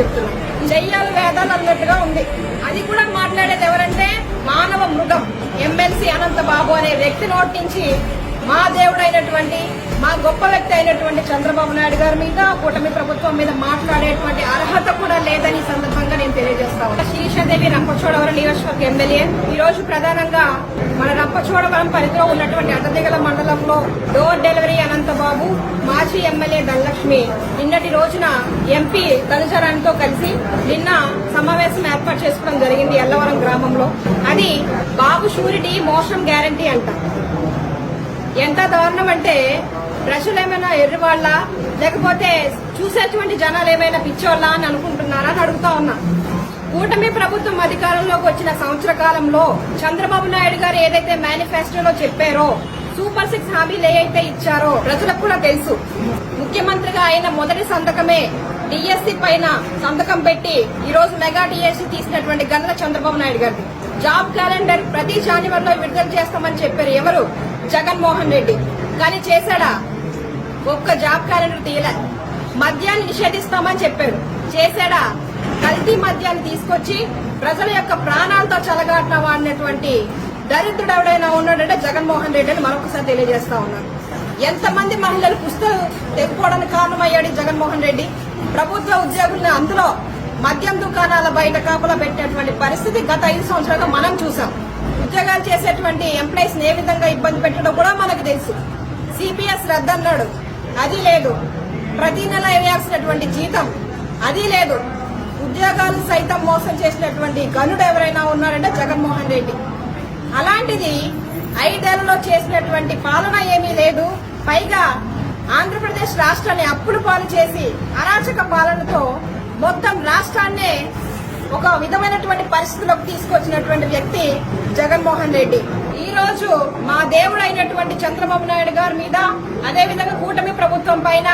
చెప్తున్నాం. చెయ్యాలి వేదాలు అన్నట్టుగా ఉంది. అది కూడా మాట్లాడేది ఎవరంటే మానవ మృగం ఎమ్మెల్సీ అనంత బాబు అనే వ్యక్తి నోటి నుంచి మా దేవుడైనటువంటి మా గొప్ప వ్యక్తి అయినటువంటి చంద్రబాబు నాయుడు గారి మీద కూటమి ప్రభుత్వం మీద మాట్లాడేటువంటి అర్హత కూడా లేదని సందర్భంగా నేను తెలియజేస్తా ఉన్నా. శిరీషాదేవి రంపచోడవరం నియోజకవర్గ ఎమ్మెల్యే ఈ రోజు ప్రధానంగా మన రంపచోడవరం పరిధిలో ఉన్నటువంటి అడ్డదిగల మండలంలో డోర్ డెలివరీ అనంతబాబు మాజీ ఎమ్మెల్యే ధనలక్ష్మి నిన్నటి రోజున ఎంపీ తనుజరానితో కలిసి నిన్న సమావేశం ఏర్పాటు చేసుకోవడం జరిగింది ఎల్లవరం గ్రామంలో. అది బాబు షూరిటీ మోసం గ్యారంటీ అంట. ఎంత దారుణం అంటే ప్రజలు ఏమైనా ఎర్రివాళ్ళ లేకపోతే చూసేటువంటి జనాలు ఏమైనా పిచ్చోళ్ళ అని అనుకుంటున్నారా అని అడుగుతా ఉన్నా. కూటమి ప్రభుత్వం అధికారంలోకి వచ్చిన సంవత్సర కాలంలో చంద్రబాబు నాయుడు గారు ఏదైతే మేనిఫెస్టోలో చెప్పారో సూపర్ 6 హామీలు ఏవైతే ఇచ్చారో ప్రజలకు కూడా తెలుసు. ముఖ్యమంత్రిగా అయిన మొదటి సంతకమే డిఎస్సీ పైన సంతకం పెట్టి ఈ రోజు మెగా డిఎస్సీ తీసినటువంటి ఘనత చంద్రబాబు నాయుడు గారిది. జాబ్ క్యాలెండర్ ప్రతి జనవరిలో విడుదల చేస్తామని చెప్పారు ఎవరు? జగన్మోహన్ రెడ్డి. కానీ చేశాడా? ఒక్క జాబ్ క్యాలెండర్ తీయలే. మద్యాన్ని నిషేధిస్తామని చెప్పారు, చేశాడా? కల్తీ మద్యాన్ని తీసుకొచ్చి ప్రజల యొక్క ప్రాణాలతో చెలగాటన వాడినటువంటి దరిద్రుడు ఎవడైనా ఉన్నాడంటే జగన్మోహన్ రెడ్డి అని మరొకసారి తెలియజేస్తా ఉన్నాను. ఎంతమంది మహిళలు పుస్తకాలు తెప్పుకోవడానికి కారణమయ్యాడు జగన్మోహన్ రెడ్డి. ప్రభుత్వ ఉద్యోగులను అందులో మద్యం దుకాణాల బయట కాపులా పెట్టేటువంటి పరిస్థితి గత 5 సంవత్సరాలుగా మనం చూసాం. ఉద్యోగాలు చేసేటువంటి ఎంప్లాయీస్ ఏ విధంగా ఇబ్బంది పెట్టడం కూడా మనకు తెలుసు. సిపిఎస్ రద్దన్నాడు, అది లేదు. ప్రతి నెల వేయాల్సినటువంటి జీతం అది లేదు. ఉద్యోగాలు సైతం మోసం చేసినటువంటి గనుడు ఎవరైనా ఉన్నారంటే జగన్మోహన్ రెడ్డి. అలాంటిది 5 ఏళ్లలో చేసినటువంటి పాలన ఏమీ లేదు. పైగా ఆంధ్రప్రదేశ్ రాష్ట్రాన్ని అప్పుల పాలు చేసి అరాచక పాలనతో మొత్తం రాష్ట్రాన్నే ఒక విధమైనటువంటి పరిస్థితులకు తీసుకొచ్చినటువంటి వ్యక్తి జగన్మోహన్ రెడ్డి. ఈ రోజు మా దేవుడైనటువంటి చంద్రబాబు నాయుడు గారి మీద అదేవిధంగా కూటమి ప్రభుత్వం పైన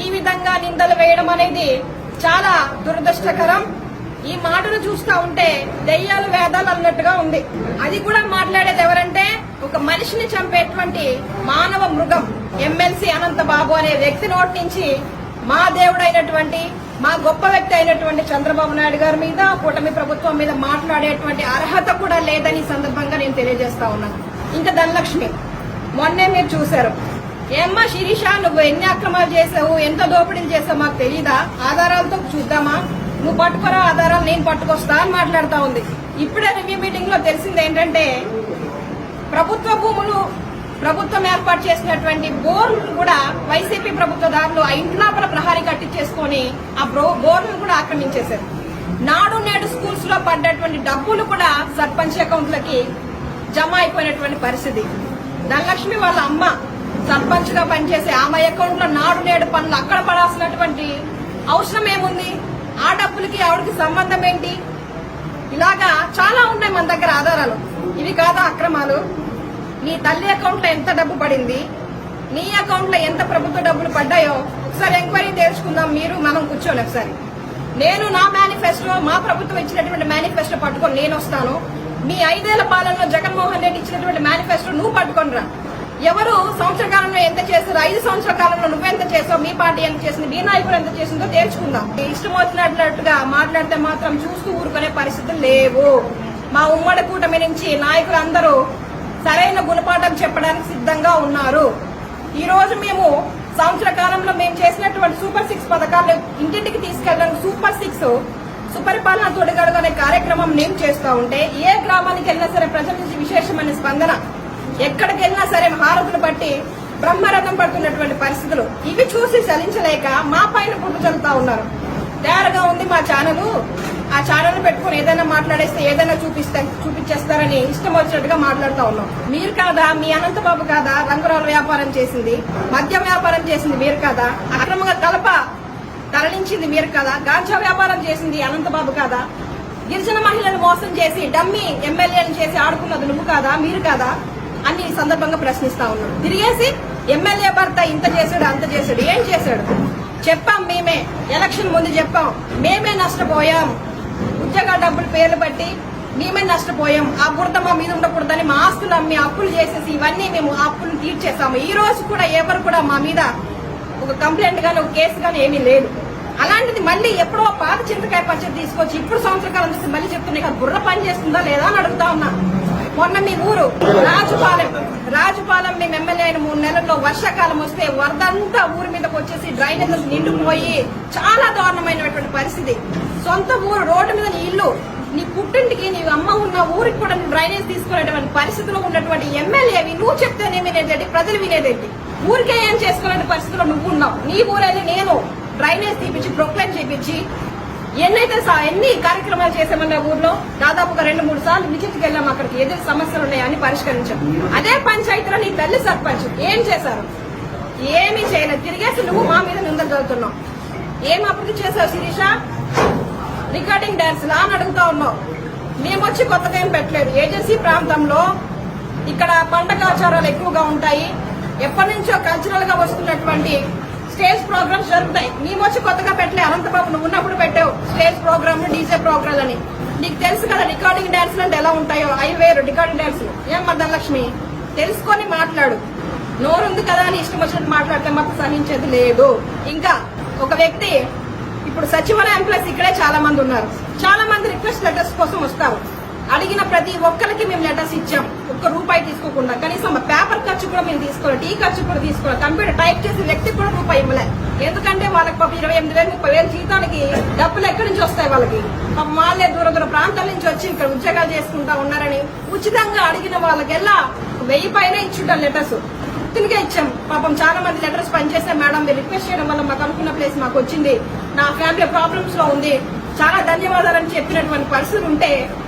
ఈ విధంగా నిందలు వేయడం అనేది చాలా దురదృష్టకరం. ఈ మాటను చూస్తా ఉంటే దెయ్యాలు వేదాలు అన్నట్టుగా ఉంది. అది కూడా మాట్లాడేది ఎవరంటే ఒక మనిషిని చంపేటువంటి మానవ మృగం ఎమ్మెల్సీ అనంత బాబు అనే వ్యక్తి నోటి నుంచి మా దేవుడైనటువంటి మా గొప్ప వ్యక్తి అయినటువంటి చంద్రబాబు నాయుడు గారి మీద కూటమి ప్రభుత్వం మీద మాట్లాడేటువంటి అర్హత కూడా లేదని సందర్భంగా నేను తెలియజేస్తా ఉన్నాను. ఇంకా ధనలక్ష్మి మొన్నే మీరు చూశారు. ఏమ్మా శిరీష, నువ్వు ఎన్ని అక్రమాలు చేసావు, ఎంత దోపిడీలు చేసావు మాకు తెలీదా? ఆధారాలతో చూద్దామా? నువ్వు పట్టుకోరా ఆధారాలు, నేను పట్టుకొస్తా అని మాట్లాడుతా ఉంది. ఇప్పుడే రివ్యూ మీటింగ్ లో తెలిసింది ఏంటంటే ప్రభుత్వ భూములు ప్రభుత్వం ఏర్పాటు చేసినటువంటి బోర్లు కూడా వైసీపీ ప్రభుత్వ దారులు ఆ ఇంట్లోపల ప్రహారీ కట్టించేసుకుని ఆ బోర్లను కూడా ఆక్రమించేశారు. నాడు నేడు స్కూల్స్ లో పడ్డటువంటి డబ్బులు కూడా సర్పంచ్ అకౌంట్లకి జమ అయిపోయినటువంటి పరిస్థితి. ధనలక్ష్మి వాళ్ళ అమ్మ సర్పంచ్ గా పనిచేసే ఆమె అకౌంట్ లో నాడు నేడు పనులు అక్కడ పడాల్సినటువంటి అవసరం ఏముంది? ఆ డబ్బులకి ఆవిడకి సంబంధం ఏంటి? ఇలాగా చాలా ఉన్నాయి మన దగ్గర ఆధారాలు. ఇవి కాదా అక్రమాలు? నీ తల్లి అకౌంట్ లో ఎంత డబ్బు పడింది, నీ అకౌంట్ లో ఎంత ప్రభుత్వ డబ్బులు పడ్డాయో ఒకసారి ఎంక్వైరీ తెలుసుకుందాం. మీరు మనం కూర్చోండి ఒకసారి. నేను నా మేనిఫెస్టో, మా ప్రభుత్వం ఇచ్చినటువంటి మేనిఫెస్టో పట్టుకొని నేను వస్తాను. మీ 5 ఏళ్ల పాలనలో జగన్మోహన్ రెడ్డి ఇచ్చినటువంటి మేనిఫెస్టో నువ్వు పట్టుకొని రా. ఎవరు సంవత్సర కాలంలో ఎంత చేశారు, 5 సంవత్సరాల కాలంలో నువ్వెంత చేసావు, మీ పార్టీ ఎంత చేసింది, మీ నాయకులు ఎంత చేసిందో తేల్చుకుందాం. ఇష్టం వచ్చినట్లుగా మాట్లాడితే మాత్రం చూస్తూ ఊరుకునే పరిస్థితులు లేవు. మా ఉమ్మడి కూటమి నుంచి నాయకులందరూ సరైన గుణపాఠం చెప్పడానికి సిద్ధంగా ఉన్నారు. ఈ రోజు మేము సంవత్సర కాలంలో మేము చేసినటువంటి సూపర్ 6 పథకాలను ఇంటింటికి తీసుకెళ్ళడానికి సూపర్ 6 సుపరిపాలన తొడిగడుగు అనే కార్యక్రమం మేము చేస్తూ ఉంటే ఏ గ్రామానికి వెళ్ళినా సరే ప్రజల నుంచి విశేషమైన స్పందన, ఎక్కడికి వెళ్ళినా సరే హారతులు పట్టి బ్రహ్మరథం పడుతున్నటువంటి పరిస్థితులు ఇవి చూసి చలించలేక మా పైన పుట్టు చల్లుతా ఉన్నారు. తయారుగా ఉంది మా ఛానల్. ఆ ఛానల్ పెట్టుకుని ఏదైనా మాట్లాడేస్తే ఏదైనా చూపించేస్తారని ఇష్టం వచ్చినట్టుగా మాట్లాడుతూ ఉన్నాం. మీరు కాదా? మీ అనంతబాబు కాదా రంగురాల వ్యాపారం చేసింది, మద్యం వ్యాపారం చేసింది మీరు కాదా? అక్రమంగా కలప తరలించింది మీరు కాదా? గాంజా వ్యాపారం చేసింది అనంతబాబు కాదా? గిరిజన మహిళలు మోసం చేసి డమ్మీ ఎమ్మెల్యేలను చేసి ఆడుకున్నది నువ్వు కాదా, మీరు కాదా అని సందర్భంగా ప్రశ్నిస్తా ఉన్నాం. తిరిగేసి ఎమ్మెల్యే భర్త ఇంత చేశాడు అంత చేశాడు, ఏం చేశాడు చెప్పాం. మేమే ఎలక్షన్ ముందు చెప్పాం, మేమే నష్టపోయాం. ఉద్యోగ డబ్బులు పేర్లు బట్టి మేమే నష్టపోయాం. ఆ బురద మా మీద ఉండకూడదని మా ఆస్తులు అమ్మి అప్పులు చేసేసి ఇవన్నీ మేము అప్పులు తీర్చేసాము. ఈ రోజు కూడా ఎవరు కూడా మా మీద ఒక కంప్లైంట్ గానీ ఒక కేసు గానీ ఏమీ లేదు. అలాంటిది మళ్ళీ ఎప్పుడో పాత చింతకాయ పచ్చడి తీసుకొచ్చి ఇప్పుడు సంవత్సర కాలం చూసి మళ్ళీ చెప్తున్నాయి కదా, బుర్ర పని చేస్తుందా లేదా అని అడుగుతా ఉన్నా. మొన్న మీ ఊరు రాజుపాలెం మేము ఎమ్మెల్యే అయిన 3 నెలల్లో వర్షాకాలం వస్తే వరదంతా ఊరి మీదకి వచ్చేసి డ్రైనేజ్ నిండుకుపోయి చాలా దారుణమైనటువంటి పరిస్థితి. సొంత ఊరు రోడ్డు మీద నీ ఇల్లు, నీ పుట్టింటికి నీ అమ్మ ఉన్న ఊరికి కూడా డ్రైనేజ్ తీసుకునేటువంటి పరిస్థితిలో ఉన్నటువంటి ఎమ్మెల్యేవి నువ్వు చెప్తేనే వినేదేంటి, ప్రజలు వినేదేంటి? ఊరికే ఏం చేసుకునే పరిస్థితిలో నువ్వు ఉన్నావు. నీ ఊరైతే నేను డ్రైనేజ్ తీపించి ప్రొక్లైన్ చేపించి ఎన్ని కార్యక్రమాలు చేసామన్న ఊర్లో దాదాపుగా 2-3 సార్లు విజిట్కి వెళ్ళాం. అక్కడికి ఎదురు సమస్యలు ఉన్నాయని పరిష్కరించాం. అదే పంచాయతీలో నీ తల్లి సర్పంచ్ ఏం చేశారు? ఏమీ చేయలేదు. తిరిగేసి నువ్వు మా మీద నిందలు చదువుతున్నావు. ఏం అభివృద్ధి చేశావు శిరీష? రికార్డింగ్ డాన్స్ లా అని అడుగుతా ఉన్నావు. మేమొచ్చి కొత్తగా ఏం పెట్టలేదు. ఏజెన్సీ ప్రాంతంలో ఇక్కడ పండగాచారాలు ఎక్కువగా ఉంటాయి. ఎప్పటి నుంచో కల్చరల్ గా వస్తున్నటువంటి స్టేజ్ ప్రోగ్రామ్స్ జరుగుతాయి. మేమొచ్చి కొత్తగా పెట్టలే. అనంతబాబు నువ్వు ఉన్నప్పుడు పెట్టావు స్టేజ్ ప్రోగ్రామ్, డీజే ప్రోగ్రామ్ అని. నీకు తెలుసు కదా రికార్డింగ్ డాన్స్ అంటే ఎలా ఉంటాయో. అవి వేరు రికార్డింగ్ డాన్స్. ఏం ధనలక్ష్మి తెలుసుకొని మాట్లాడు. నోరుంది కదా అని ఇష్టం వచ్చినట్టు మాట్లాడితే మాత్రం సహించేది లేదు. ఇంకా ఒక వ్యక్తి ఇప్పుడు సచివాలయ ఎంప్లాయీస్ ఇక్కడే చాలా మంది ఉన్నారు. చాలా మంది రిక్వెస్ట్ లెటర్స్ కోసం వస్తారు. అడిగిన ప్రతి ఒక్కరికి మేము లెటర్స్ ఇచ్చాం. ₹1 తీసుకోకుండా. కనీసం పేపర్ ఖర్చు కూడా మేము తీసుకోవాలి, టీ ఖర్చు కూడా తీసుకోవాలి. కంప్యూటర్ టైప్ చేసే వ్యక్తికి కూడా ₹1 ఇవ్వలే. ఎందుకంటే వాళ్ళకి 28,000 30,000 జీతానికి డబ్బులు ఎక్కడి నుంచి వస్తాయి వాళ్ళకి? వాళ్ళే దూర ప్రాంతాల నుంచి వచ్చి ఇక్కడ ఉద్యోగాలు చేసుకుంటా ఉన్నారని ఉచితంగా అడిగిన వాళ్ళకెల్లా 1000 పైన ఇచ్చుంటాం లెటర్స్. తిరిగే ఇచ్చాం. పాపం చాలా మంది లెటర్స్ పనిచేస్తే మేడం మీరు రిక్వెస్ట్ చేయడం వల్ల మాకు అనుకున్న ప్లేస్ మాకు వచ్చింది, నా ఫ్యామిలీ ప్రాబ్లమ్స్ లో ఉంది, చాలా ధన్యవాదాలని చెప్పినటువంటి పరిస్థితి ఉంటే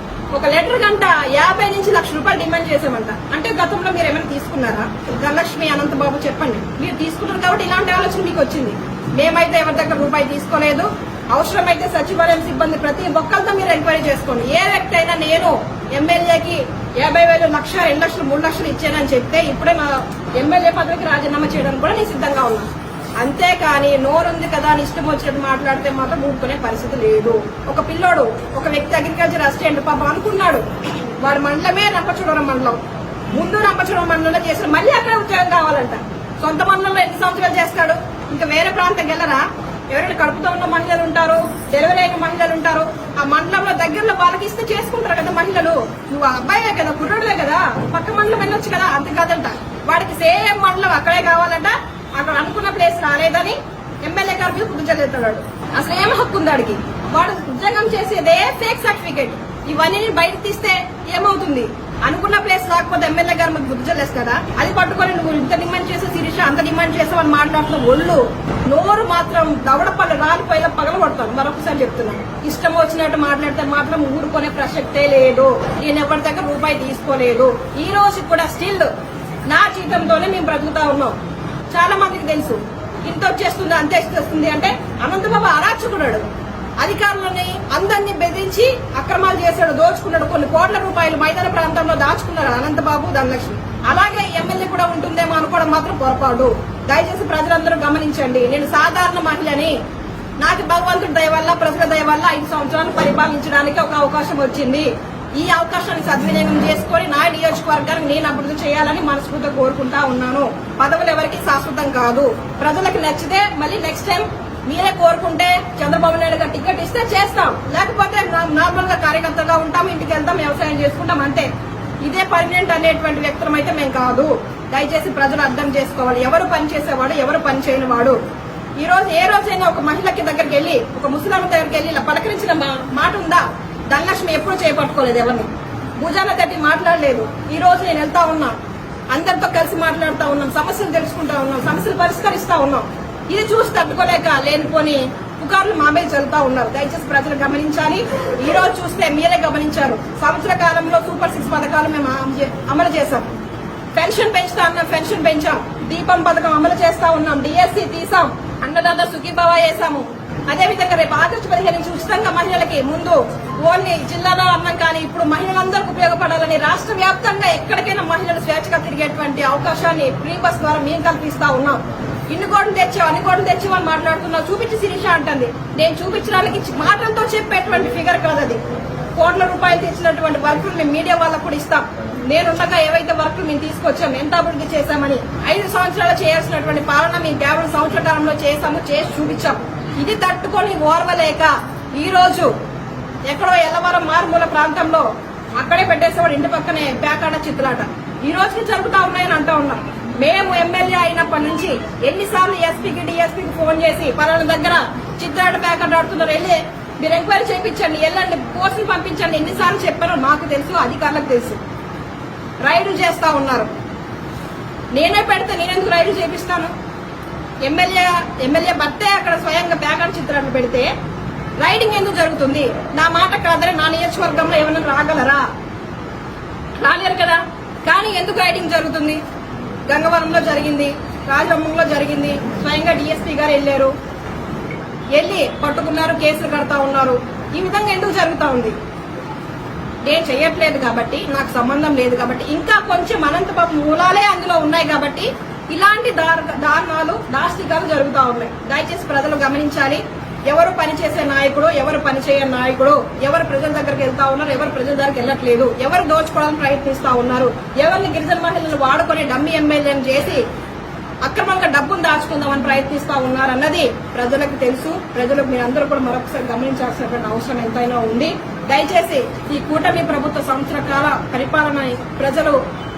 ఒక లెటర్ గంట 50 నుంచి ₹1,00,000 డిమాండ్ చేసామంట. అంటే గతంలో మీరు ఏమైనా తీసుకున్నారా? ధనలక్ష్మి, అనంతబాబు చెప్పండి. మీరు తీసుకున్నారు కాబట్టి ఇలాంటి ఆలోచన మీకు వచ్చింది. మేమైతే ఎవరి దగ్గర ₹1 తీసుకోలేదు. అవసరమైతే సచివాలయం సిబ్బంది ప్రతి ఒక్కరితో మీరు ఎంక్వైరీ చేసుకోండి. ఏ వ్యక్తి అయినా నేను ఎమ్మెల్యేకి 50,000, 1,00,000, 2,00,000, 3,00,000 ఇచ్చానని చెప్తే ఇప్పుడే మా ఎమ్మెల్యే పదవికి రాజీనామా చేయడానికి కూడా నేను సిద్ధంగా ఉన్నాను. అంతేకాని నోరుంది కదా అని ఇష్టం వచ్చినట్టు మాట్లాడితే మాత్రం ఊరుకునే పరిస్థితి లేదు. ఒక పిల్లోడు, ఒక వ్యక్తి అగ్రికల్చర్ అసిస్టెంట్ పాపం అనుకున్నాడు వాడు మండలమే రంపచోడవరం మండలం. ముందు రంపచోడవరం మండలంలో చేసిన మళ్ళీ అక్కడే ఉద్యోగం కావాలంట. సొంత మండలంలో ఎన్ని సంవత్సరాలు చేస్తాడు? ఇంకా వేరే ప్రాంతం వెళ్ళరా? ఎవరైనా కడుపుతో ఉన్న మహిళలు ఉంటారు, డెలివరీ అయిన మహిళలు ఉంటారు. ఆ మండలంలో దగ్గరలో వాళ్ళకి ఇస్తే చేసుకుంటారు కదా మహిళలు. నువ్వు అబ్బాయే కదా, కుర్రాడులే కదా, పక్క మండలం వెళ్ళొచ్చు కదా. అంత కాదంట, వాడికి సేమ్ మండలం అక్కడే కావాలంట. అక్కడ అనుకున్న ప్లేస్ రాలేదని ఎమ్మెల్యే గారి మీద బుద్ధి చదువుతున్నాడు. అసలు ఏం హక్కు ఉంది వాడికి? వాడు ఉద్యోగం చేసేదే ఫేక్ సర్టిఫికేట్. ఇవన్నీ బయటకు తీస్తే ఏమవుతుంది? అనుకున్న ప్లేస్ రాకపోతే ఎమ్మెల్యే గారు మాకు బుద్ధి చల్లేస్తాడా? అది పట్టుకొని నువ్వు ఇంత డిమాండ్ చేసే శిరీష అంత డిమాండ్ చేసావని మాట్లాడుతున్న ఒళ్ళు నోరు మాత్రం దవడపల్లి రాలిపోయేలా పగలగొడతాను. మరొకసారి చెప్తున్నాను, ఇష్టం వచ్చినట్టు మాట్లాడితే మాత్రం ఊరుకునే ప్రసక్తే లేదు. నేను ఎవరి దగ్గర ₹1 తీసుకోలేదు. ఈ రోజు కూడా స్టిల్ నా జీతంతోనే మేము బ్రతుకుతా ఉన్నాం. చాలా మందికి తెలుసు ఇంత వచ్చేస్తుంది అంత వచ్చేస్తుంది అంటే. అనంతబాబు అరాచకుడు. అధికారులని అందరినీ బెదిరించి అక్రమాలు చేశాడు, దోచుకున్నాడు. కొన్ని కోట్ల రూపాయలు మైదాన ప్రాంతంలో దాచుకున్నారు అనంతబాబు, ధనలక్ష్మి. అలాగే ఎమ్మెల్యే కూడా ఉంటుందేమో అనుకోవడం మాత్రం పొరపాటు. దయచేసి ప్రజలందరూ గమనించండి. నేను సాధారణ మహిళని. నాకు భగవంతుడి దయ వల్ల, ప్రజల దయ వల్ల 5 సంవత్సరాలు పరిపాలించడానికి ఒక అవకాశం వచ్చింది. ఈ అవకాశాన్ని సద్వినియోగం చేసుకుని నా నియోజకవర్గానికి నేను అభివృద్ధి చేయాలని మనస్ఫూర్తిగా కోరుకుంటా ఉన్నాను. పదవులు ఎవరికి శాశ్వతం కాదు. ప్రజలకు నచ్చితే మళ్ళీ నెక్స్ట్ టైం మీరే కోరుకుంటే చంద్రబాబు నాయుడు గారు టికెట్ ఇస్తే చేస్తాం, లేకపోతే నార్మల్ గా కార్యకర్తగా ఉంటాం, ఇంటికి వెళ్తాం, వ్యవసాయం చేసుకుంటాం, అంతే. ఇదే పర్మనెంట్ అనేటువంటి వ్యక్తులం అయితే మేము కాదు. దయచేసి ప్రజలు అర్థం చేసుకోవాలి. ఎవరు పని చేసేవాడు, ఎవరు పని చేయని వాడు. ఈ రోజు ఏ రోజైనా ఒక మహిళకి దగ్గరికి వెళ్లి, ఒక ముసలమ్మ దగ్గరికి వెళ్లి ఇలా పలకరించిన మాట ఉందా? ధనలక్ష్మి ఎప్పుడు చేపట్టుకోలేదు, ఎవరిని భుజాన తట్టి మాట్లాడలేదు. ఈ రోజు నేను వెళ్తా ఉన్నా, అందరితో కలిసి మాట్లాడుతా ఉన్నాం, సమస్యలు తెలుసుకుంటా ఉన్నాం, సమస్యలు పరిష్కరిస్తా ఉన్నాం. ఇది చూసి తట్టుకోలేక లేనిపోని పుకార్లు మా మీద చల్లుతా ఉన్నారు. దయచేసి ప్రజలు గమనించాలి. ఈ రోజు చూస్తే మీరే గమనించారు. సంవత్సర కాలంలో సూపర్ 6 పథకాలు మేము అమలు చేశాం. పెన్షన్ పెంచుతా ఉన్నాం, పెన్షన్ పెంచాం. దీపం పథకం అమలు చేస్తా ఉన్నాం. డిఎస్సీ తీసాం. అన్నదాత సుఖీభవ వేసాము. అదేవిధంగా రేపు ఆగస్టు 15 నుంచి ఉచితంగా మహిళలకి ముందు ఓన్లీ జిల్లాలో అన్నాం, కానీ ఇప్పుడు మహిళలందరికీ ఉపయోగపడాలని రాష్ట్ర వ్యాప్తంగా ఎక్కడికైనా మహిళలు స్వేచ్ఛగా తిరిగేటువంటి అవకాశాన్ని ఫ్రీ బస్ ద్వారా మేము కల్పిస్తా ఉన్నాం. ఇన్ని కోట్లు తెచ్చావు, అన్ని కోట్లు తెచ్చావని మాట్లాడుతున్నావు. చూపించి శిరీష అంటుంది. నేను చూపించడానికి మాటలతో చెప్పేటువంటి ఫిగర్ కాదు అది. కోట్ల రూపాయలు తెచ్చినటువంటి వర్కులు మేము మీడియా వాళ్ళకు కూడా ఇస్తాం. నేనుండగా ఏవైతే వర్కులు మేము తీసుకొచ్చాం, ఎంత అభివృద్ధి చేశామని. 5 సంవత్సరాలు చేయాల్సినటువంటి పాలన మేము 50 సంవత్సరాల కాలంలో చేశాము, చేసి చూపించాం. ఇది తట్టుకొని ఓర్వలేక ఈ రోజు ఎక్కడో ఎల్లవరం మారుమూల ప్రాంతంలో అక్కడే పెట్టేసేవాడు, ఇంటి పక్కనే పేకాట చిత్రాట ఈ రోజుకి జరుగుతా ఉన్నాయని అంటూ ఉన్నాం. మేము ఎమ్మెల్యే అయినప్పటి నుంచి ఎన్నిసార్లు ఎస్పీకి డిఎస్పీకి ఫోన్ చేసి పలానా దగ్గర చిత్రాట పేకాట ఆడుతున్నారు, వెళ్ళి మీరు ఎంక్వైరీ చేయించండి, వెళ్ళండి, పోస్టులు పంపించండి, ఎన్నిసార్లు చెప్పారో నాకు తెలుసు, అధికారులకు తెలుసు. రైడ్ చేస్తా ఉన్నారు. నేనే పెడితే నేనెందుకు రైడ్ చేపిస్తాను? ఎమ్మెల్యే భర్తే అక్కడ స్వయంగా పేకాట చిత్రాలు పెడితే రైడింగ్ ఎందుకు జరుగుతుంది? నా మాట కాదని నా నియోజకవర్గంలో ఏమైనా రాగలరా? రాలేరు కదా. కానీ ఎందుకు రైడింగ్ జరుగుతుంది? గంగవరంలో జరిగింది, రాజమంలో జరిగింది, స్వయంగా డిఎస్పీ గారు వెళ్ళి పట్టుకున్నారు, కేసులు కడతా ఉన్నారు. ఈ విధంగా ఎందుకు జరుగుతా ఉంది? నేను చేయట్లేదు కాబట్టి, నాకు సంబంధం లేదు కాబట్టి, ఇంకా కొంచెం అనంతబాబు మూలాలే అందులో ఉన్నాయి కాబట్టి ఇలాంటి దారుణాలు దాష్టికాలు జరుగుతూ ఉన్నాయి. దయచేసి ప్రజలు గమనించాలి. ఎవరు పనిచేసే నాయకుడు, ఎవరు పనిచేయని నాయకుడు, ఎవరు ప్రజల దగ్గరికి వెళ్తా ఉన్నారు, ఎవరు ప్రజల దగ్గరికి వెళ్ళట్లేదు, ఎవరు దోచుకోవడానికి ప్రయత్నిస్తా ఉన్నారు, ఎవరిని గిరిజన మహిళలను వాడుకొని డమ్మీ ఎమ్మెల్యేని చేసి అక్రమంగా డబ్బును దాచుకుందామని ప్రయత్నిస్తా ఉన్నారన్నది ప్రజలకు తెలుసు. ప్రజలకు మీరందరూ కూడా మరొకసారి గమనించాల్సినటువంటి అవసరం ఎంతైనా ఉంది. దయచేసి ఈ కూటమి ప్రభుత్వ సంవత్సర కాల పరిపాలన ప్రజలు,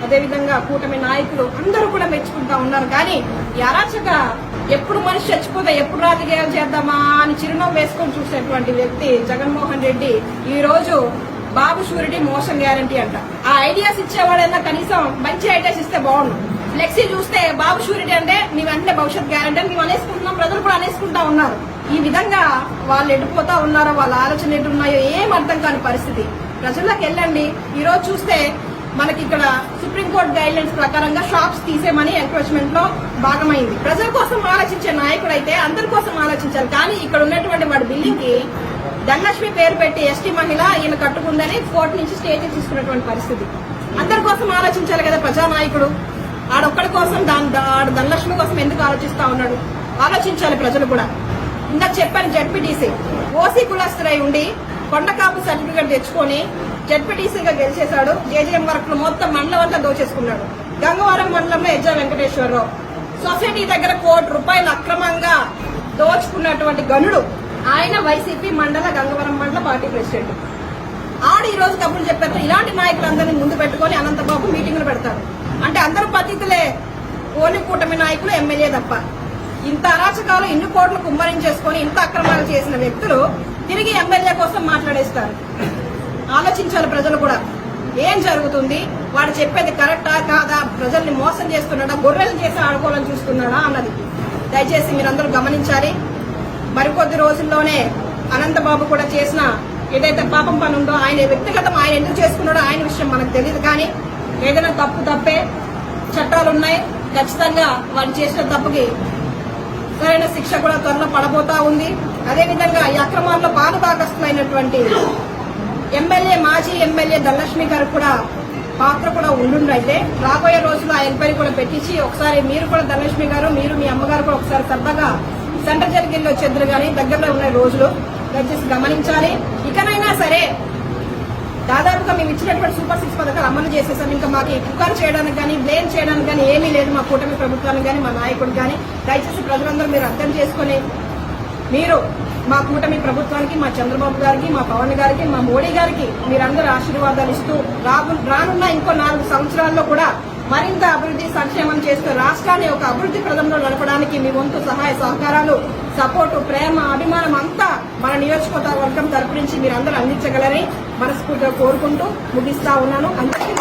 అదేవిధంగా కూటమి నాయకులు అందరూ కూడా మెచ్చుకుంటా ఉన్నారు. కానీ ఈ అరాచక ఎప్పుడు మనిషి చచ్చిపోతే ఎప్పుడు రాజకీయాలు చేద్దామా అని చిరునవ్వు వేసుకొని చూసేటువంటి వ్యక్తి జగన్మోహన్ రెడ్డి ఈ రోజు బాబు షూరిటీ మోసం గ్యారంటీ అంట. ఆ ఐడియాస్ ఇచ్చేవాడైనా కనీసం మంచి ఐడియాస్ ఇస్తే బాగుండు. ఫ్లెక్సీ చూస్తే బాబు షూరిటీ అంటే మీ వెంటనే భవిష్యత్ గ్యారంటీ అని మేము అనేసుకుంటున్నాం, ప్రజలు కూడా అనేసుకుంటా ఉన్నారు. ఈ విధంగా వాళ్ళు ఎడిపోతా ఉన్నారో, వాళ్ళ ఆలోచన ఎటున్నాయో ఏం అర్థం కాని పరిస్థితి. ప్రజల్లోకి వెళ్ళండి. ఈ రోజు చూస్తే మనకి ఇక్కడ సుప్రీంకోర్టు గైడ్ లైన్స్ ప్రకారంగా షాప్స్ తీసేమని ఎంక్రోచ్మెంట్ లో భాగమైంది. ప్రజల కోసం ఆలోచించే నాయకుడు అయితే అందరి కోసం ఆలోచించాలి. కానీ ఇక్కడ ఉన్నటువంటి వాడి బిల్డింగ్ కి ధనలక్ష్మి పేరు పెట్టి ఎస్టీ మహిళ ఈయన కట్టుకుందని కోర్టు నుంచి స్టేజ్ తీసుకున్నటువంటి పరిస్థితి. అందరి కోసం ఆలోచించాలి కదా ప్రజానాయకుడు. ఆడొక్కడి కోసం ధనలక్ష్మి కోసం ఎందుకు ఆలోచిస్తా ఉన్నాడు? ఆలోచించాలి ప్రజలు కూడా. ఇందాక చెప్పాను, జడ్పీటీసీ ఓసీ కులస్తులై ఉండి కొండకాపు సర్టిఫికేట్ తెచ్చుకొని జడ్పీటీసీగా గెలిచేశాడు. జేజీఎం వర్క్ మొత్తం మండలం అంతా దోచేసుకున్నాడు. గంగవరం మండలంలో ఎజ్జా వెంకటేశ్వరరావు సొసైటీ దగ్గర ₹1 కోటి అక్రమంగా దోచుకున్నటువంటి గనుడు ఆయన. వైసీపీ మండల గంగవరం మండల పార్టీ ప్రెసిడెంట్. ఈ రోజు కబుర్లు చెప్పారు. ఇలాంటి నాయకులందరినీ ముందు పెట్టుకుని అనంతబాబు మీటింగులు పెడతారు. అంటే అందరూ పతితులే, ఓన్లీ కూటమి నాయకులు, ఎమ్మెల్యే తప్ప. ఇంత అరాచకాలు, ఇన్ని కోట్లు కుమ్మరించేసుకుని ఇంత అక్రమాలు చేసిన వ్యక్తులు తిరిగి ఎమ్మెల్యే కోసం మాట్లాడేస్తారు. ఆలోచించాలి ప్రజలు కూడా. ఏం జరుగుతుంది? వాడు చెప్పేది కరెక్టా కాదా? ప్రజల్ని మోసం చేస్తున్నాడా, గొర్రెలు చేసి ఆడుకోవాలని చూస్తున్నాడా అన్నది దయచేసి మీరందరూ గమనించాలి. మరికొద్ది రోజుల్లోనే అనంతబాబు కూడా చేసిన ఏదైతే పాపం పని ఉందో, ఆయన వ్యక్తిగతం ఆయన ఎందుకు చేసుకున్నాడో ఆయన విషయం మనకు తెలియదు. కానీ ఏదైనా తప్పే, చట్టాలు ఉన్నాయి. ఖచ్చితంగా వాళ్ళు చేసిన తప్పుకి సరైన శిక్ష కూడా త్వరలో పడబోతా ఉంది. అదేవిధంగా ఈ అక్రమాల్లో పాలుభాగస్తులైనటువంటి మాజీ ఎమ్మెల్యే ధనలక్ష్మి గారు కూడా పాత్ర కూడా ఉండుండైతే రాబోయే రోజుల్లో ఆ ఎంక్వైరీ కూడా పెట్టించి ఒకసారి మీరు కూడా ధనలక్ష్మి గారు, మీరు మీ అమ్మగారు కూడా ఒకసారి సరదాగా సెంటర్ జరిగిల్లో చెందులు కానీ దగ్గరలో ఉన్న రోజులు దయచేసి గమనించాలి. ఇకనైనా సరే దాదాపుగా మేము ఇచ్చినటువంటి సూపర్ 6 పథకాలు అమలు చేసేసాం. ఇంకా మాకు పుకారు చేయడానికి కానీ, బ్లేమ్ చేయడానికి కానీ ఏమీ లేదు మా కూటమి ప్రభుత్వానికి కానీ, మా నాయకుడు కానీ. దయచేసి ప్రజలందరూ మీరు అర్థం చేసుకుని మీరు మా కూటమి ప్రభుత్వానికి, మా చంద్రబాబు గారికి, మా పవన్ గారికి, మా మోడీ గారికి మీరందరూ ఆశీర్వాదాలు ఇస్తూ రానున్న ఇంకో 4 సంవత్సరాల్లో కూడా మరింత అభివృద్ధి సంక్షేమం చేస్తూ రాష్ట్రాన్ని ఒక అభివృద్ధి ప్రదంలో నడపడానికి మీ వంతు సహాయ సహకారాలు, సపోర్టు, ప్రేమ, అభిమానం అంతా మన నియోజకవర్గం తరపు నుంచి మీరందరూ అందించగలరని మనస్ఫూర్తిగా కోరుకుంటూ ముగిస్తా ఉన్నాను. అందరికీ